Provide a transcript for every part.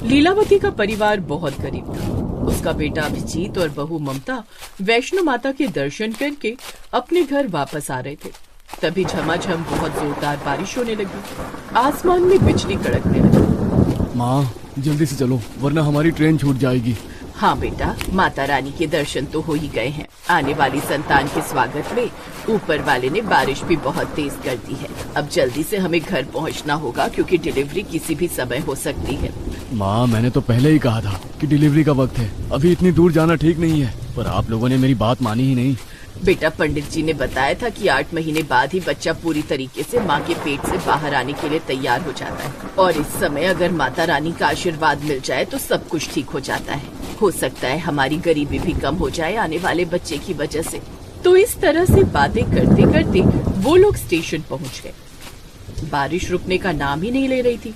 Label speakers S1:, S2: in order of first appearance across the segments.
S1: लीलावती का परिवार बहुत गरीब था। उसका बेटा अभिजीत और बहू ममता वैष्णो माता के दर्शन करके अपने घर वापस आ रहे थे। तभी झमाझम बहुत जोरदार बारिश होने लगी। आसमान में बिजली कड़कने लगी।
S2: माँ, जल्दी से चलो वरना हमारी ट्रेन छूट जाएगी।
S1: हाँ बेटा, माता रानी के दर्शन तो हो ही गए हैं। आने वाली संतान के स्वागत में ऊपर वाले ने बारिश भी बहुत तेज कर दी है। अब जल्दी से हमें घर पहुंचना होगा क्योंकि डिलीवरी किसी भी समय हो सकती है।
S2: माँ, मैंने तो पहले ही कहा था कि डिलीवरी का वक्त है, अभी इतनी दूर जाना ठीक नहीं है, पर आप लोगों ने मेरी बात मानी ही नहीं।
S1: बेटा, पंडित जी ने बताया था कि 8 महीने बाद ही बच्चा पूरी तरीके से माँ के पेट से बाहर आने के लिए तैयार हो जाता है और इस समय अगर माता रानी का आशीर्वाद मिल जाए तो सब कुछ ठीक हो जाता है। हो सकता है हमारी गरीबी भी कम हो जाए आने वाले बच्चे की वजह से। तो इस तरह से बातें करते करते वो लोग स्टेशन पहुँच गए। बारिश रुकने का नाम ही नहीं ले रही थी।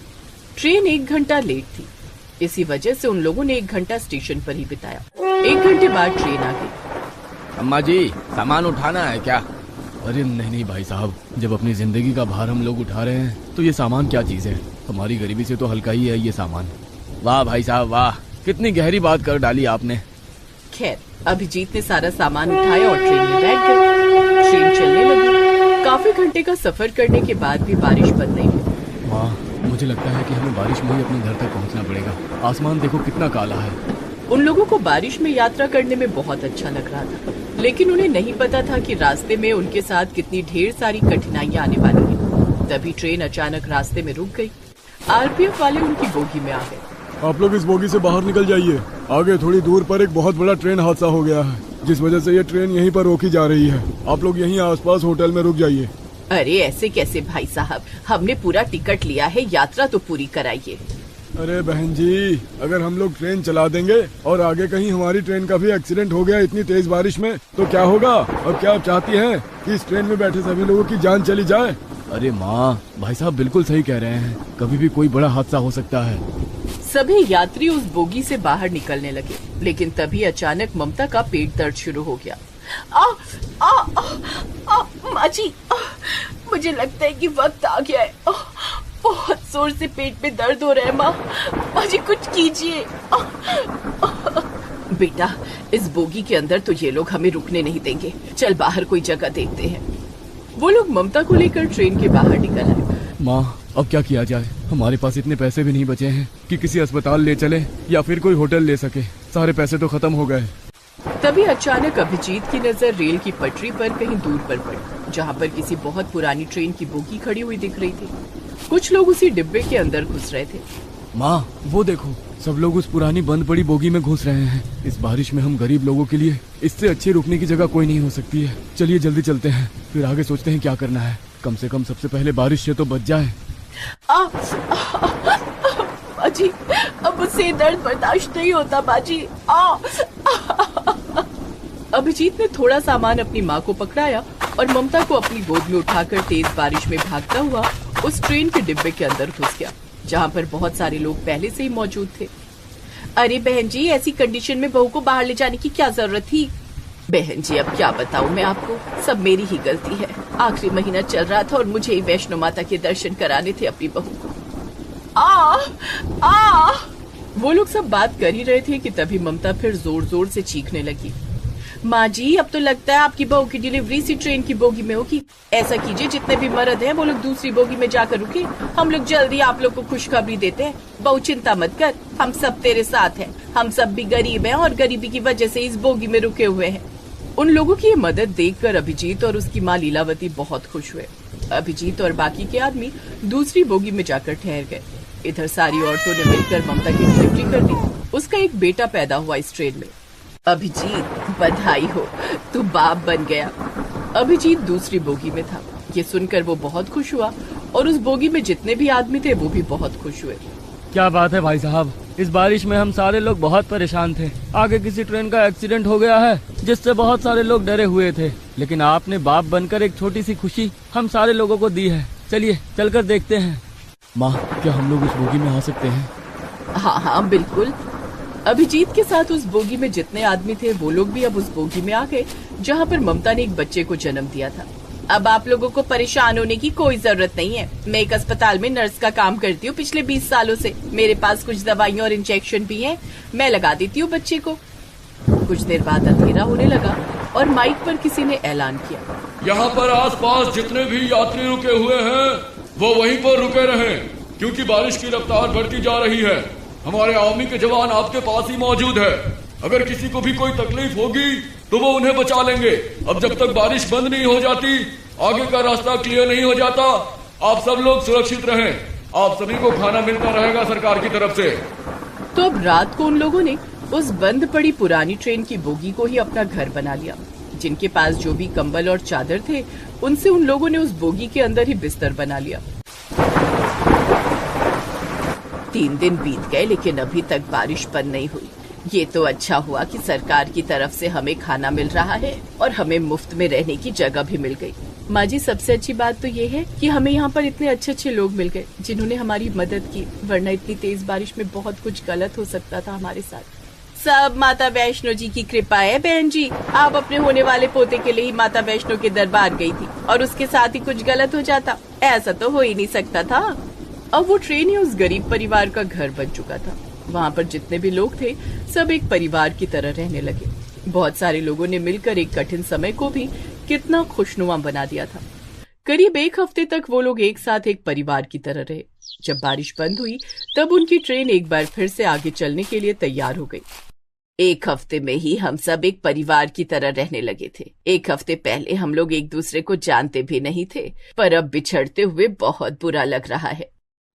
S1: ट्रेन 1 घंटा लेट थी। इसी वजह से उन लोगों ने 1 घंटा स्टेशन पर ही बिताया। 1 घंटे बाद ट्रेन आ गई।
S3: अम्मा जी, सामान उठाना है क्या?
S2: अरे नहीं भाई साहब, जब अपनी जिंदगी का भार हम लोग उठा रहे हैं तो ये सामान क्या चीज है। हमारी गरीबी से तो हल्का ही है ये सामान।
S3: वाह भाई साहब वाह, कितनी गहरी बात कर डाली आपने।
S1: खैर, अभिजीत ने सारा सामान उठाया और ट्रेन में बैठ गए। ट्रेन चलने लगी। काफी घंटे का सफर करने के बाद भी बारिश बंद नहीं हुई।
S2: माँ, मुझे लगता है कि हमें बारिश में ही अपने घर तक पहुँचना पड़ेगा। आसमान देखो कितना काला है।
S1: उन लोगों को बारिश में यात्रा करने में बहुत अच्छा लग रहा था, लेकिन उन्हें नहीं पता था कि रास्ते में उनके साथ कितनी ढेर सारी कठिनाइयां आने वाली हैं। तभी ट्रेन अचानक रास्ते में रुक गई। आरपीएफ वाले उनकी बोगी में आ गए।
S2: आप लोग इस बोगी से बाहर निकल जाइए। आगे थोड़ी दूर पर एक बहुत बड़ा ट्रेन हादसा हो गया है, जिस वजह से ये ट्रेन यहीं पर रोकी जा रही है। आप लोग यहीं आसपास होटल में रुक जाइए।
S1: अरे ऐसे कैसे भाई साहब, हमने पूरा टिकट लिया है, यात्रा तो पूरी कराइए।
S2: अरे बहन जी, अगर हम लोग ट्रेन चला देंगे और आगे कहीं हमारी ट्रेन का भी एक्सीडेंट हो गया इतनी तेज बारिश में तो क्या होगा? और क्या आप चाहती हैं कि इस ट्रेन में बैठे सभी लोगों की जान चली जाए? अरे माँ, भाई साहब बिल्कुल सही कह रहे हैं, कभी भी कोई बड़ा हादसा हो सकता है।
S1: सभी यात्री उस बोगी से बाहर निकलने लगे, लेकिन तभी अचानक ममता का पेट दर्द शुरू हो गया। माँ जी, मुझे लगता है कि वक्त आ गया है। बहुत जोर से पेट में दर्द हो रहा है। माँ जी कुछ कीजिए। बेटा, इस बोगी के अंदर तो ये लोग हमें रुकने नहीं देंगे। चल बाहर कोई जगह देखते हैं। वो लोग ममता को लेकर ट्रेन के बाहर निकल आए।
S2: माँ, अब क्या किया जाए? हमारे पास इतने पैसे भी नहीं बचे हैं कि किसी अस्पताल ले चले या फिर कोई होटल ले सके। सारे पैसे तो खत्म हो गए।
S1: तभी अचानक अभिजीत की नजर रेल की पटरी पर कहीं दूर पर पड़ी, जहाँ पर किसी बहुत पुरानी ट्रेन की बोगी खड़ी हुई दिख रही थी। कुछ लोग उसी डिब्बे के अंदर घुस रहे थे।
S2: माँ, वो देखो, सब लोग उस पुरानी बंद पड़ी बोगी में घुस रहे हैं। इस बारिश में हम गरीब लोगों के लिए इससे अच्छी रुकने की जगह कोई नहीं हो सकती है। चलिए जल्दी चलते हैं, फिर आगे सोचते हैं क्या करना है। कम से कम सबसे पहले बारिश से तो बच जाए।
S1: बाजी, अब मुझसे दर्द बर्दाश्त नहीं होता बाजी। अभिजीत ने थोड़ा सामान अपनी माँ को पकड़ाया और ममता को अपनी गोद में उठाकर तेज बारिश में भागता हुआ उस ट्रेन के डिब्बे के अंदर घुस गया, जहाँ पर बहुत सारे लोग पहले से ही मौजूद थे। अरे बहन जी, ऐसी कंडीशन में बहू को बाहर ले जाने की क्या जरूरत थी? बहन जी, अब क्या बताऊं मैं आपको, सब मेरी ही गलती है। आखिरी महीना चल रहा था और मुझे ही वैष्णो माता के दर्शन कराने थे अपनी बहू को। वो लोग सब बात कर ही रहे थे कि तभी ममता फिर जोर जोर से चीखने लगी। माँ जी, अब तो लगता है आपकी बहू की डिलीवरी इसी ट्रेन की बोगी में होगी। ऐसा कीजिए, जितने भी मर्द हैं वो लोग दूसरी बोगी में जाकर रुके। हम लोग जल्दी आप लोग को खुशखबरी देते हैं। बहू चिंता मत कर, हम सब तेरे साथ हैं। हम सब भी गरीब हैं और गरीबी की वजह से इस बोगी में रुके हुए हैं। उन लोगों की ये मदद देखकर अभिजीत और उसकी माँ लीलावती बहुत खुश हुए। अभिजीत और बाकी के आदमी दूसरी बोगी में जाकर ठहर गए। इधर सारी औरतों ने मिलकर ममता की डिलीवरी कर दी। उसका एक बेटा पैदा हुआ इस ट्रेन में। अभिजीत, बधाई हो, तू बाप बन गया। अभिजीत दूसरी बोगी में था। ये सुनकर वो बहुत खुश हुआ और उस बोगी में जितने भी आदमी थे वो भी बहुत खुश हुए।
S3: क्या बात है भाई साहब, इस बारिश में हम सारे लोग बहुत परेशान थे। आगे किसी ट्रेन का एक्सीडेंट हो गया है जिससे बहुत सारे लोग डरे हुए थे, लेकिन आपने बाप बनकर एक छोटी सी खुशी हम सारे लोगों को दी है। चलिए चलकर देखते हैं।
S2: माँ, क्या हम लोग उस बोगी में आ सकते हैं?
S1: हाँ हाँ बिल्कुल। अभिजीत के साथ उस बोगी में जितने आदमी थे वो लोग भी अब उस बोगी में आ गए जहाँ पर ममता ने एक बच्चे को जन्म दिया था। अब आप लोगों को परेशान होने की कोई जरूरत नहीं है। मैं एक अस्पताल में नर्स का काम करती हूँ पिछले 20 सालों से। मेरे पास कुछ दवाइयाँ और इंजेक्शन भी हैं। मैं लगा देती हूँ बच्चे को। कुछ देर बाद अंधेरा होने लगा और माइक पर किसी ने ऐलान किया,
S4: यहाँ पर आसपास जितने भी यात्री रुके हुए हैं वो वहीं पर रुके रहें, क्योंकि बारिश की रफ्तार बढ़ती जा रही है। हमारे आर्मी के जवान आपके पास ही मौजूद है। अगर किसी को भी कोई तकलीफ होगी तो वो उन्हें बचा लेंगे। अब जब तक बारिश बंद नहीं हो जाती, आगे का रास्ता क्लियर नहीं हो जाता, आप सब लोग सुरक्षित रहें। आप सभी को खाना मिलता रहेगा सरकार की तरफ से।
S1: तो अब रात को उन लोगों ने उस बंद पड़ी पुरानी ट्रेन की बोगी को ही अपना घर बना लिया। जिनके पास जो भी कंबल और चादर थे, उनसे उन लोगों ने उस बोगी के अंदर ही बिस्तर बना लिया। 3 दिन बीत गए लेकिन अभी तक बारिश बंद नहीं हुई। ये तो अच्छा हुआ कि सरकार की तरफ से हमें खाना मिल रहा है और हमें मुफ्त में रहने की जगह भी मिल गई। माँ जी, सबसे अच्छी बात तो ये है कि हमें यहाँ पर इतने अच्छे अच्छे लोग मिल गए जिन्होंने हमारी मदद की, वरना इतनी तेज बारिश में बहुत कुछ गलत हो सकता था हमारे साथ। सब माता वैष्णो जी की कृपा है बहन जी। आप अपने होने वाले पोते के लिए ही माता वैष्णो के दरबार गई थी और उसके साथ ही कुछ गलत हो जाता, ऐसा तो हो ही नहीं सकता था। अब वो ट्रेन ही उस गरीब परिवार का घर बन चुका था। वहाँ पर जितने भी लोग थे सब एक परिवार की तरह रहने लगे। बहुत सारे लोगों ने मिलकर एक कठिन समय को भी कितना खुशनुमा बना दिया था। करीब 1 हफ्ते तक वो लोग एक साथ एक परिवार की तरह रहे। जब बारिश बंद हुई तब उनकी ट्रेन एक बार फिर से आगे चलने के लिए तैयार हो गई। 1 हफ्ते में ही हम सब एक परिवार की तरह रहने लगे थे। 1 हफ्ते पहले हम लोग एक दूसरे को जानते भी नहीं थे, पर अब बिछड़ते हुए बहुत बुरा लग रहा है।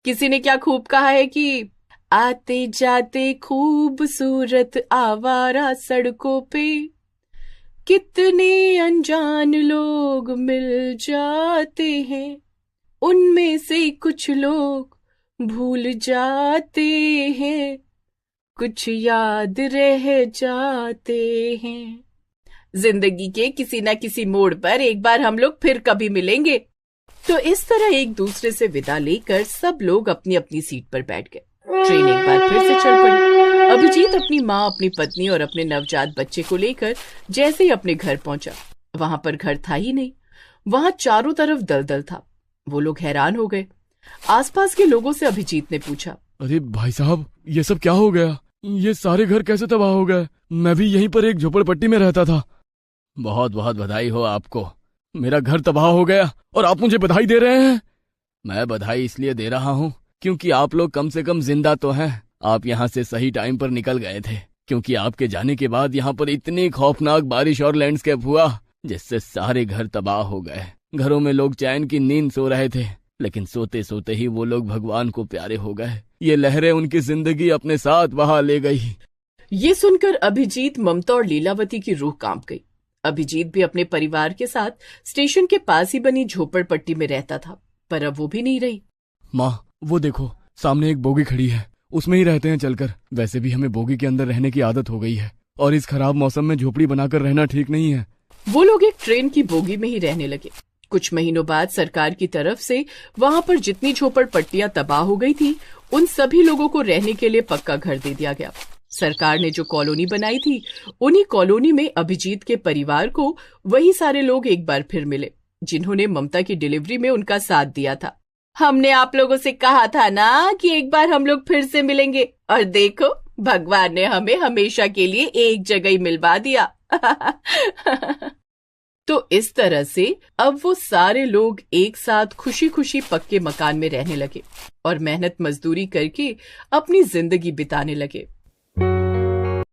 S1: किसी ने क्या खूब कहा है कि आते जाते खूबसूरत आवारा सड़कों पे कितने अनजान लोग मिल जाते हैं, उनमें से कुछ लोग भूल जाते हैं, कुछ याद रह जाते हैं। जिंदगी के किसी न किसी मोड़ पर एक बार हम लोग फिर कभी मिलेंगे। तो इस तरह एक दूसरे से विदा लेकर सब लोग अपनी अपनी सीट पर बैठ गए। ट्रेन एक बार फिर से चल पड़ी। अभिजीत अपनी माँ, अपनी पत्नी और अपने नवजात बच्चे को लेकर जैसे ही अपने घर पहुंचा, वहां पर घर था ही नहीं। वहां चारों तरफ दलदल था। वो लोग हैरान हो गए। आसपास के लोगों से अभिजीत ने पूछा,
S2: अरे भाई साहब, ये सब क्या हो गया? ये सारे घर कैसे तबाह हो गए? मैं भी यहीं पर एक झोपड़पट्टी में रहता था।
S3: बहुत बहुत बधाई हो आपको। मेरा घर तबाह हो गया और आप मुझे बधाई दे रहे हैं? मैं बधाई इसलिए दे रहा हूँ क्योंकि आप लोग कम से कम जिंदा तो हैं। आप यहाँ से सही टाइम पर निकल गए थे, क्योंकि आपके जाने के बाद यहाँ पर इतनी खौफनाक बारिश और लैंडस्केप हुआ जिससे सारे घर तबाह हो गए। घरों में लोग चैन की नींद सो रहे थे, लेकिन सोते सोते ही वो लोग भगवान को प्यारे हो गए। ये लहरें उनकी जिंदगी अपने साथ बहा ले गई।
S1: ये सुनकर अभिजीत, ममता और लीलावती की रूह कांप गई। अभिजीत भी अपने परिवार के साथ स्टेशन के पास ही बनी झोपड़पट्टी में रहता था, पर अब वो भी नहीं रही।
S2: माँ, वो देखो, सामने एक बोगी खड़ी है। उसमें ही रहते हैं चलकर। वैसे भी हमें बोगी के अंदर रहने की आदत हो गई है और इस खराब मौसम में झोपड़ी बनाकर रहना ठीक नहीं है।
S1: वो लोग एक ट्रेन की बोगी में ही रहने लगे। कुछ महीनों बाद सरकार की तरफ से वहां पर जितनी झोपड़पट्टियां तबाह हो गई थी, उन सभी लोगों को रहने के लिए पक्का घर दे दिया गया। सरकार ने जो कॉलोनी बनाई थी, उन्हीं कॉलोनी में अभिजीत के परिवार को वही सारे लोग एक बार फिर मिले जिन्होंने ममता की डिलीवरी में उनका साथ दिया था। हमने आप लोगों से कहा था ना कि एक बार हम लोग फिर से मिलेंगे, और देखो भगवान ने हमें हमेशा के लिए एक जगह ही मिलवा दिया। तो इस तरह से अब वो सारे लोग एक साथ खुशी खुशी पक्के मकान में रहने लगे और मेहनत मजदूरी करके अपनी जिंदगी बिताने लगे।